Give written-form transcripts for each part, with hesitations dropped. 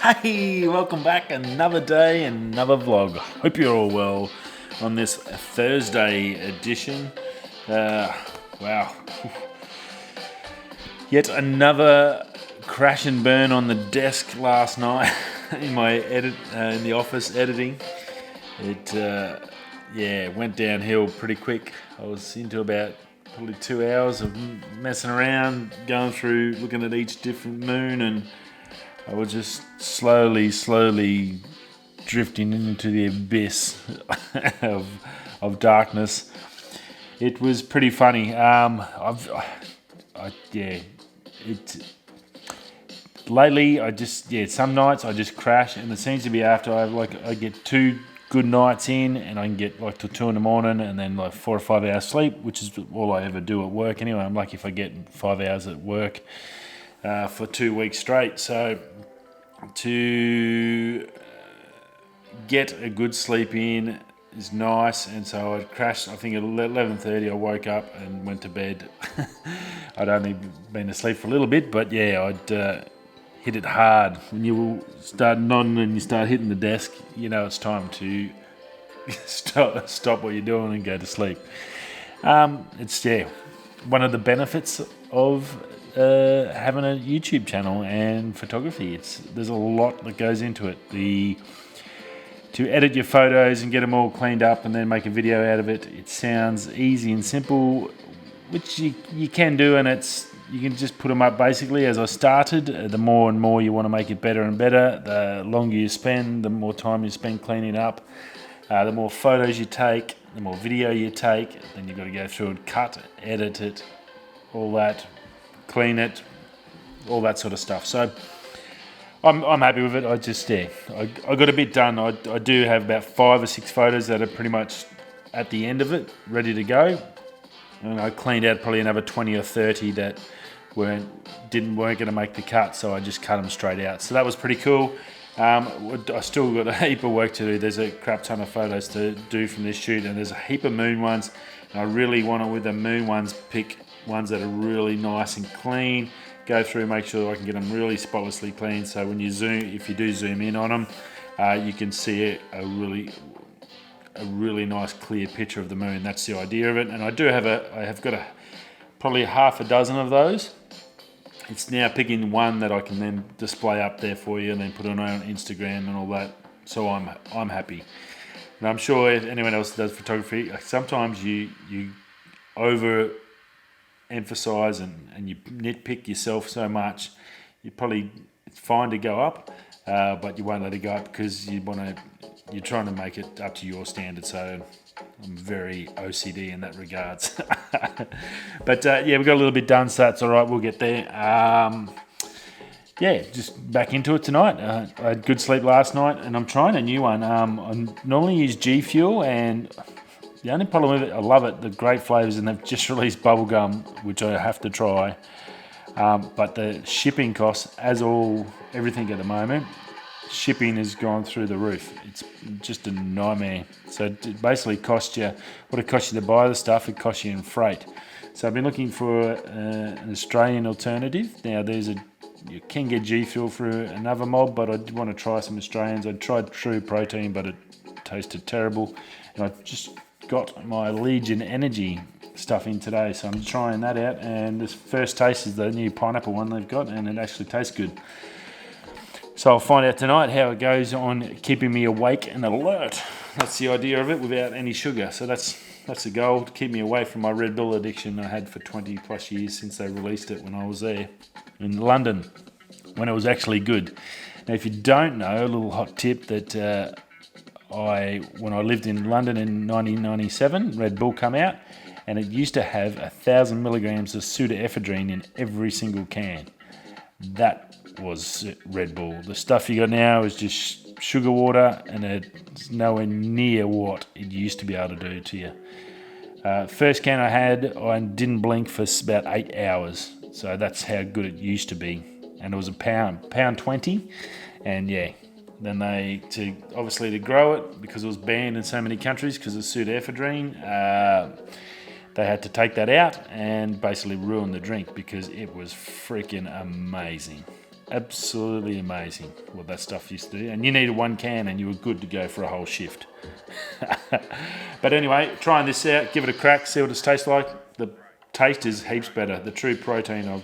Hey, welcome back. Another day, another vlog. Hope you're all well on this Thursday edition. Wow. Yet another crash and burn on the desk last night in my in the office editing. It went downhill pretty quick. I was into about probably 2 hours of messing around, going through, looking at each different moon, and I was just slowly drifting into the abyss of darkness. It was pretty funny. Lately some nights I just crash, and it seems to be after I get 2 good nights in, and I can get like till 2 in the morning, and then like 4 or 5 hours sleep, which is all I ever do at work anyway. I'm lucky if I get 5 hours at work for 2 weeks straight. So to get a good sleep in is nice, and so I crashed. I think at 11:30 I woke up and went to bed. I'd only been asleep for a little bit, but I'd hit it hard. When you start nodding and you start hitting the desk, you know it's time to stop what you're doing and go to sleep. It's one of the benefits of having a YouTube channel and photography. There's a lot that goes into it. To edit your photos and get them all cleaned up and then make a video out of it. It sounds easy and simple, which you can do, and you can just put them up basically as I started. The more and more you want to make it better and better, the longer you spend, the more time you spend cleaning up, the more photos you take, the more video you take. Then you've got to go through and cut, edit it, all that, clean it, all that sort of stuff. So I'm happy with it. I got a bit done. I do have about 5 or 6 photos that are pretty much at the end of it, ready to go. And I cleaned out probably another 20 or 30 that weren't going to make the cut, so I just cut them straight out. So that was pretty cool. I still got a heap of work to do. There's a crap ton of photos to do from this shoot, and there's a heap of moon ones. And I really want to, with the moon ones, pick ones that are really nice and clean. Go through, make sure I can get them really spotlessly clean. So when if you do zoom in on them, you can see a really nice clear picture of the moon. That's the idea of it. And I have got probably half a dozen of those. It's now picking one that I can then display up there for you and then put it on Instagram and all that. So I'm happy. And I'm sure if anyone else does photography, sometimes you over emphasize and you nitpick yourself so much, it's fine to go up, but you won't let it go up because you're trying to make it up to your standards. So I'm very OCD in that regards. But we got a little bit done, so that's all right. We'll get there. Just back into it tonight. I had good sleep last night, and I'm trying a new one. I normally use G Fuel, and the only problem with it, I love it, the great flavours, and they've just released bubblegum, which I have to try. But the shipping costs, everything at the moment, shipping has gone through the roof. It's just a nightmare. So it basically costs you, what it costs you to buy the stuff, it costs you in freight. So I've been looking for an Australian alternative. Now you can get G Fuel through another mob, but I did want to try some Australians. I tried True Protein, but it tasted terrible. And I just got my Legion Energy stuff in today, so I'm trying that out, and this first taste is the new pineapple one they've got, and it actually tastes good. So I'll find out tonight how it goes on keeping me awake and alert. That's the idea of it, without any sugar. So that's the goal, to keep me away from my Red Bull addiction I had for 20 plus years since they released it when I was there in London, when it was actually good. Now if you don't know, a little hot tip that when I lived in London in 1997, Red Bull come out, and it used to have 1,000 milligrams of pseudoephedrine in every single can. That was Red Bull. The stuff you got now is just sugar water, and it's nowhere near what it used to be able to do to you. First can I had, I didn't blink for about 8 hours. So that's how good it used to be. And it was £1.20, and then to grow it, because it was banned in so many countries because of pseudoephedrine, they had to take that out and basically ruin the drink because it was freaking amazing. Absolutely amazing what that stuff used to do. And you needed one can and you were good to go for a whole shift. But anyway, trying this out, give it a crack, see what it tastes like. The taste is heaps better. The true protein, I'll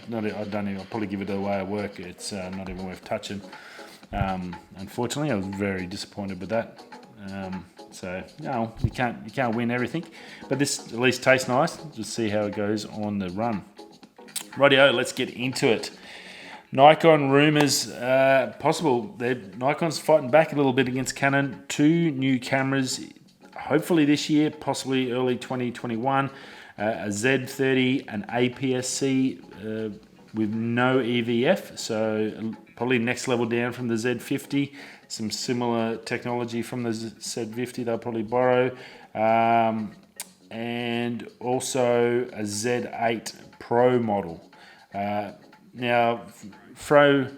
probably give it away at work. It's not even worth touching. Unfortunately, I was very disappointed with that. So no, you can't win everything, but this at least tastes nice. Just see how it goes on the run. Rightio, let's get into it. Nikon rumours possible. Nikon's fighting back a little bit against Canon. 2 new cameras, hopefully this year, possibly early 2021. A Z30, an APS-C with no EVF, so probably next level down from the Z50. Some similar technology from the Z50 they'll probably borrow. And also a Z8 Pro model. Now, Fro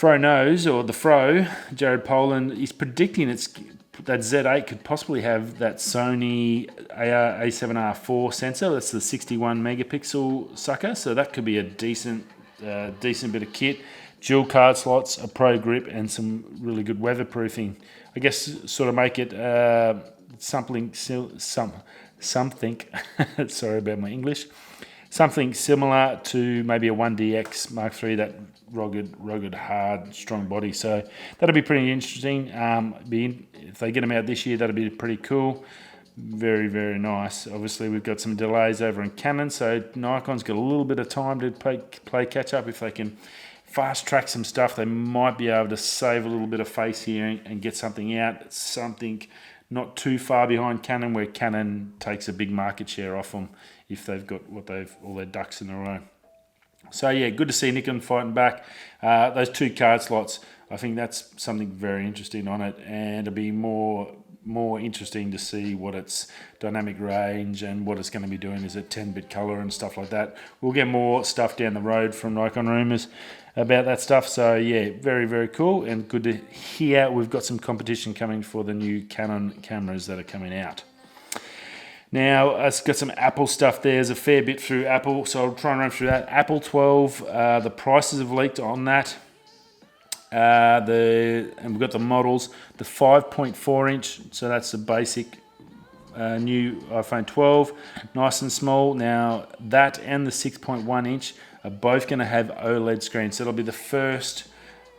knows, or the Fro, Jared Poland, is predicting that Z8 could possibly have that Sony A7R4 sensor. That's the 61 megapixel sucker. So that could be a decent bit of kit. Dual card slots, a pro grip, and some really good weatherproofing. I guess sort of make it something. Sorry about my English. Something similar to maybe a 1DX Mark III, that rugged, hard, strong body. So that'll be pretty interesting. If they get them out this year, that'll be pretty cool. Very, very nice. Obviously, we've got some delays over in Canon, so Nikon's got a little bit of time to play catch up. If they can fast track some stuff, they might be able to save a little bit of face here and get something out. Something not too far behind Canon, where Canon takes a big market share off them if they've got all their ducks in a row. So yeah, good to see Nikon fighting back. Those 2 card slots, I think that's something very interesting on it, and it'll be more interesting to see what its dynamic range and what it's going to be doing. Is it 10-bit color and stuff like that? We'll get more stuff down the road from Nikon rumours about that stuff. So yeah, very, very cool, and good to hear we've got some competition coming for the new Canon cameras that are coming out. Now, it's got some Apple stuff there. There's a fair bit through Apple, so I'll try and run through that. Apple 12, the prices have leaked on that. And we've got the models. The 5.4 inch, so that's the basic new iPhone 12, nice and small. Now, that and the 6.1 inch are both going to have OLED screens. So it'll be the first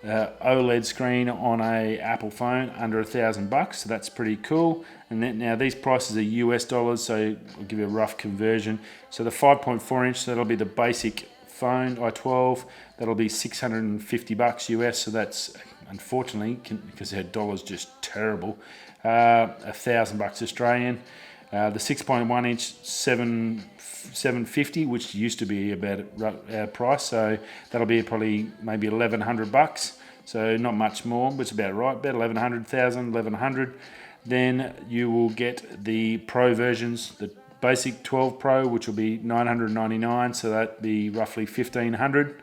OLED screen on a Apple phone under $1,000, so that's pretty cool. And then now these prices are US dollars, so I'll give you a rough conversion. So the 5.4 inch, that'll be the basic phone i12. That'll be $650 US. So that's, unfortunately, because our dollar's just terrible, $1,000 Australian. The 6.1 inch, $750, which used to be about our price. So that'll be probably maybe $1,100. So not much more, but it's about right. About 1,100. Then you will get the Pro versions, the basic 12 Pro, which will be $999, so that'd be roughly $1,500,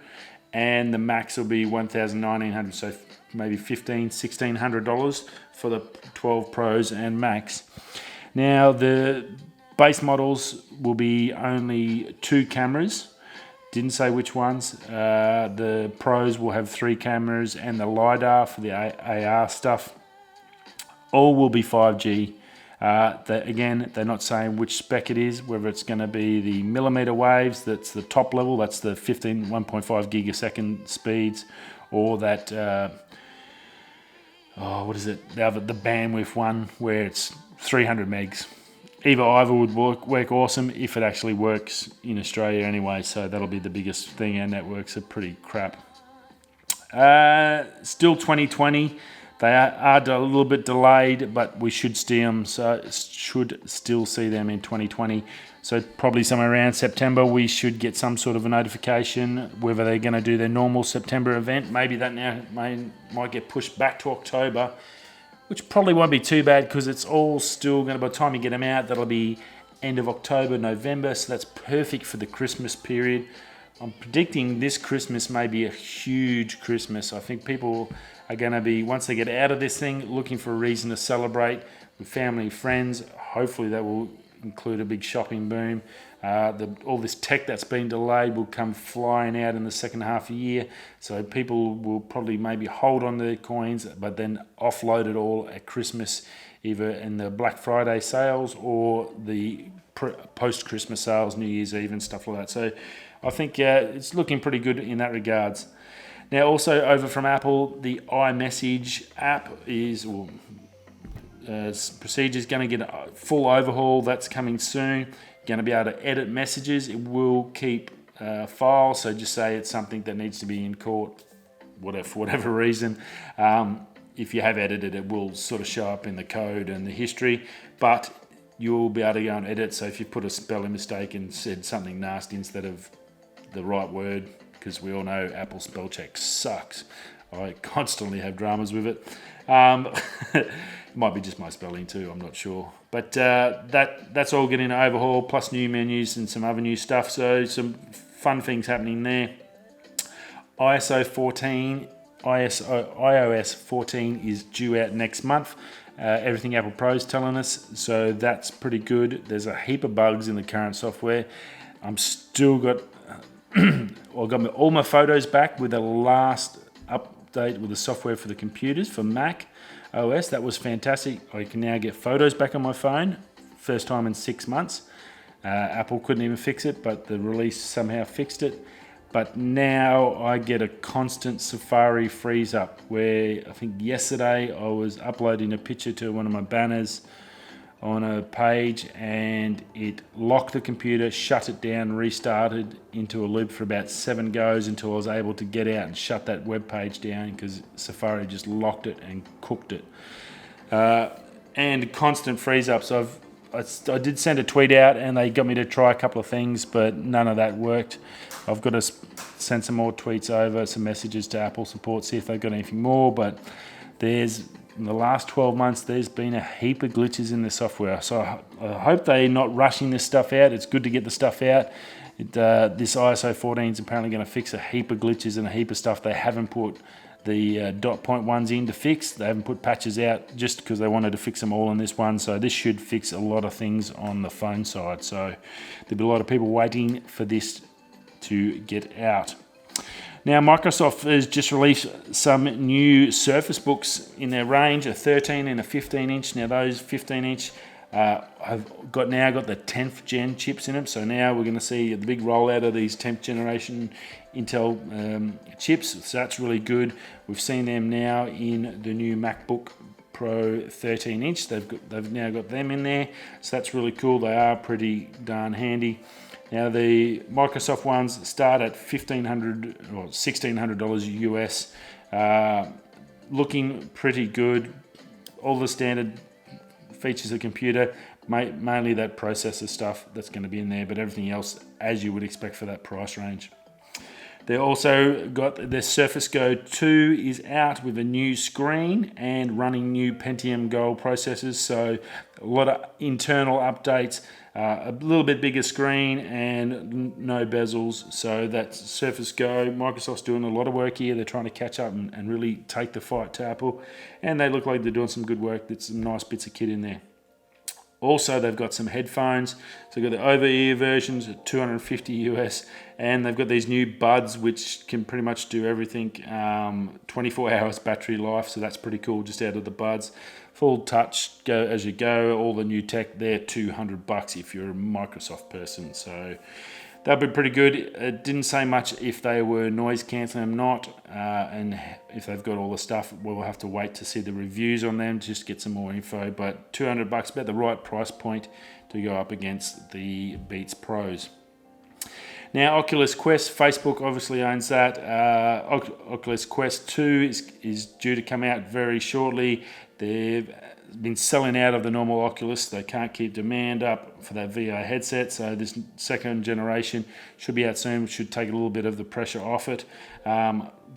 and the Max will be $1,900, so maybe $1,600 for the 12 Pros and Max. Now the base models will be only 2 cameras. Didn't say which ones. The Pros will have 3 cameras, and the LiDAR for the AR stuff. All will be 5G. Again, they're not saying which spec it is, whether it's going to be the millimeter waves, that's the top level, that's the 1.5 gigasecond speeds, or that, what is it, the bandwidth one, where it's 300 megs. Either would work awesome if it actually works in Australia anyway, so that'll be the biggest thing. Our networks are pretty crap. Still 2020. They are a little bit delayed, but we should see them. So should still see them in 2020. So probably somewhere around September, we should get some sort of a notification whether they're going to do their normal September event. Maybe that now might get pushed back to October, which probably won't be too bad because it's all still going to, by the time you get them out, that'll be end of October, November. So that's perfect for the Christmas period. I'm predicting this Christmas may be a huge Christmas. I think people are going to be, once they get out of this thing, looking for a reason to celebrate with family, friends. Hopefully that will include a big shopping boom. All this tech that's been delayed will come flying out in the second half of the year. So people will probably maybe hold on their coins, but then offload it all at Christmas, either in the Black Friday sales or the post-Christmas sales, New Year's Eve and stuff like that. So I think it's looking pretty good in that regards. Now also over from Apple, the iMessage app procedure is going to get a full overhaul. That's coming soon. You're going to be able to edit messages. It will keep files, so just say it's something that needs to be in court, for whatever reason. If you have edited, it will sort of show up in the code and the history, but you'll be able to go and edit. So if you put a spelling mistake and said something nasty instead of the right word, because we all know Apple spell check sucks. I constantly have dramas with it. It might be just my spelling too, I'm not sure. But that's all getting an overhaul, plus new menus and some other new stuff. So some fun things happening there. iOS 14 is due out next month. Everything Apple Pro's telling us, so that's pretty good. There's a heap of bugs in the current software. I'm still got all my photos back with the last update with the software for the computers for Mac OS. That was fantastic. I can now get photos back on my phone, first time in 6 months. Apple couldn't even fix it, but the release somehow fixed it. But now I get a constant Safari freeze up, where I think yesterday I was uploading a picture to one of my banners on a page and it locked the computer, shut it down, restarted into a loop for about 7 goes until I was able to get out and shut that web page down, because Safari just locked it and cooked it. And constant freeze ups. I did send a tweet out and they got me to try a couple of things, but none of that worked. I've got to send some more tweets over, some messages to Apple support, see if they've got anything more, but in the last 12 months, there's been a heap of glitches in the software. So I hope they're not rushing this stuff out. It's good to get the stuff out. This ISO 14 is apparently going to fix a heap of glitches and a heap of stuff they haven't put the dot point ones in to fix. They haven't put patches out just because they wanted to fix them all in this one. So this should fix a lot of things on the phone side. So there'll be a lot of people waiting for this to get out. Now, Microsoft has just released some new Surface Books in their range, a 13 and a 15 inch. Now, those 15 inch have got the 10th gen chips in them. So now we're going to see the big rollout of these 10th generation Intel chips. So that's really good. We've seen them now in the new MacBook Pro 13 inch. They've now got them in there. So that's really cool. They are pretty darn handy. Now the Microsoft ones start at $1,500 or $1,600 US, looking pretty good. All the standard features of the computer, mainly that processor stuff that's going to be in there, but everything else as you would expect for that price range. They also got their Surface Go 2 is out with a new screen and running new Pentium Gold processors. So a lot of internal updates, a little bit bigger screen and no bezels. So that's Surface Go. Microsoft's doing a lot of work here. They're trying to catch up and really take the fight to Apple. And they look like they're doing some good work. There's some nice bits of kit in there. Also, they've got some headphones. So they've got the over-ear versions at $250 US, and they've got these new buds which can pretty much do everything. 24 hours battery life, so that's pretty cool. Just out of the buds, full touch, go as you go. All the new tech there, $200 if you're a Microsoft person. So that'd be pretty good. It didn't say much if they were noise cancelling or not, and if they've got all the stuff. We'll have to wait to see the reviews on them, just get some more info. But $200, about the right price point to go up against the Beats Pros. Now, Oculus Quest, Facebook obviously owns that. Oculus Quest 2 is due to come out very shortly. They've been selling out of the normal Oculus. They can't keep demand up for that VR headset. So this second generation should be out soon. Should take a little bit of the pressure off it.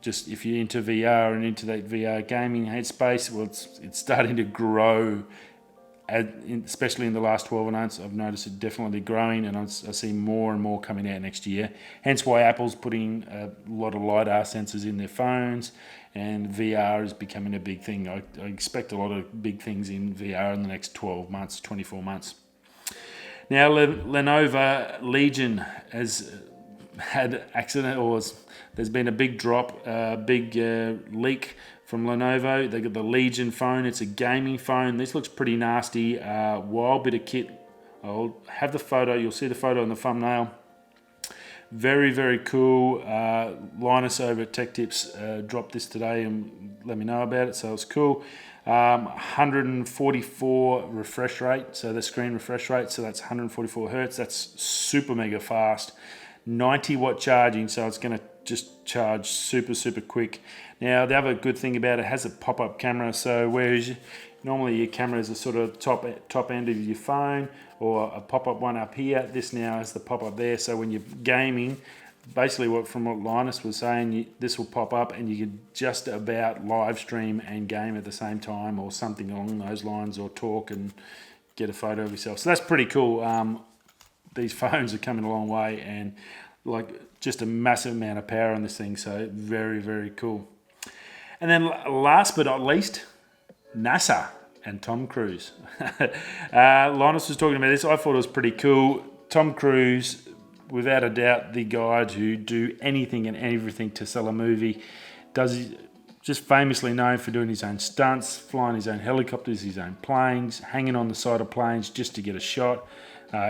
Just if you're into VR and into that VR gaming headspace, well, it's starting to grow. Especially in the last 12 months, I've noticed it definitely growing, and I see more and more coming out next year. Hence why Apple's putting a lot of LiDAR sensors in their phones, and VR is becoming a big thing. I expect a lot of big things in VR in the next 12 months, 24 months. Now, Lenovo Legion has had accident, or there's been a big drop, big leak from Lenovo. They got the Legion phone. It's a gaming phone. This looks pretty nasty. Wild bit of kit. I'll have the photo. You'll see the photo in the thumbnail. Very, very cool. Linus over at Tech Tips dropped this today and let me know about it, so it's cool. 144 refresh rate, so the screen refresh rate, so that's 144 hertz. That's super mega fast. 90 watt charging, so it's going to just charge super quick. Now, the other good thing about it has a pop-up camera, so whereas normally your camera is a sort of top end of your phone, or a pop-up one up here, this now has the pop-up there, so when you're gaming, basically from what Linus was saying, this will pop up and you can just about live stream and game at the same time, or something along those lines, or talk and get a photo of yourself. So that's pretty cool. These phones are coming a long way, and like just a massive amount of power on this thing, so very cool. And then last but not least, NASA and Tom Cruise. Linus was talking about this. I thought it was pretty cool. Tom Cruise, without a doubt, the guy to do anything and everything to sell a movie. Just famously known for doing his own stunts, flying his own helicopters, his own planes, hanging on the side of planes just to get a shot.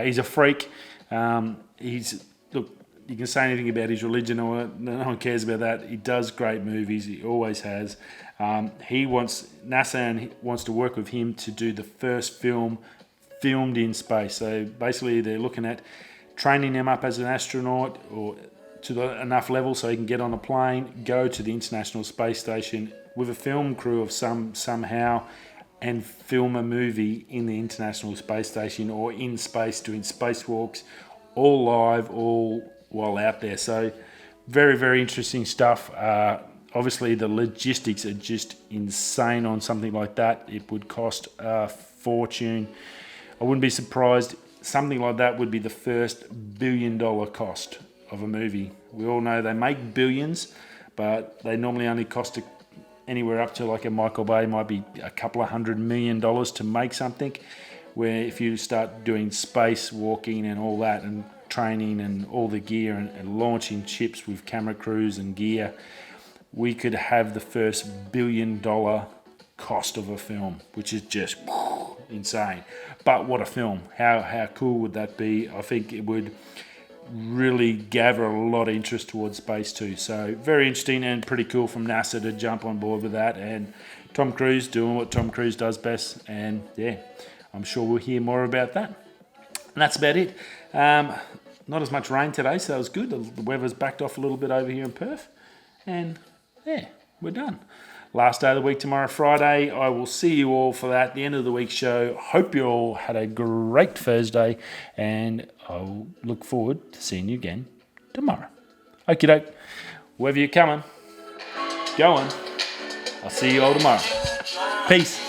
He's a freak. Look, you can say anything about his religion, or no one cares about that. He does great movies. He always has. NASA wants to work with him to do the first film filmed in space. So basically, they're looking at training him up as an astronaut, or to enough level so he can get on a plane, go to the International Space Station with a film crew of somehow, and film a movie in the International Space Station or in space, doing spacewalks, all live, all while out there. So very interesting stuff. Obviously, the logistics are just insane on something like that. It would cost a fortune. I wouldn't be surprised. Something like that would be the first $1 billion cost of a movie. We all know they make billions, but they normally only cost anywhere up to, like a Michael Bay, might be a couple of $100 million to make something. Where if you start doing space walking and all that, and training and all the gear, and launching ships with camera crews and gear, we could have the first $1 billion cost of a film, which is just insane. But what a film. How cool would that be? I think it would really gather a lot of interest towards space too. So very interesting and pretty cool from NASA to jump on board with that, and Tom Cruise doing what Tom Cruise does best. And yeah, I'm sure we'll hear more about that. And that's about it. Not as much rain today, so that was good. The weather's backed off a little bit over here in Perth. And yeah, we're done. Last day of the week tomorrow, Friday. I will see you all for that, the end of the week show. Hope you all had a great Thursday, and I'll look forward to seeing you again tomorrow. Okie doke. Wherever you're coming, going. I'll see you all tomorrow. Peace.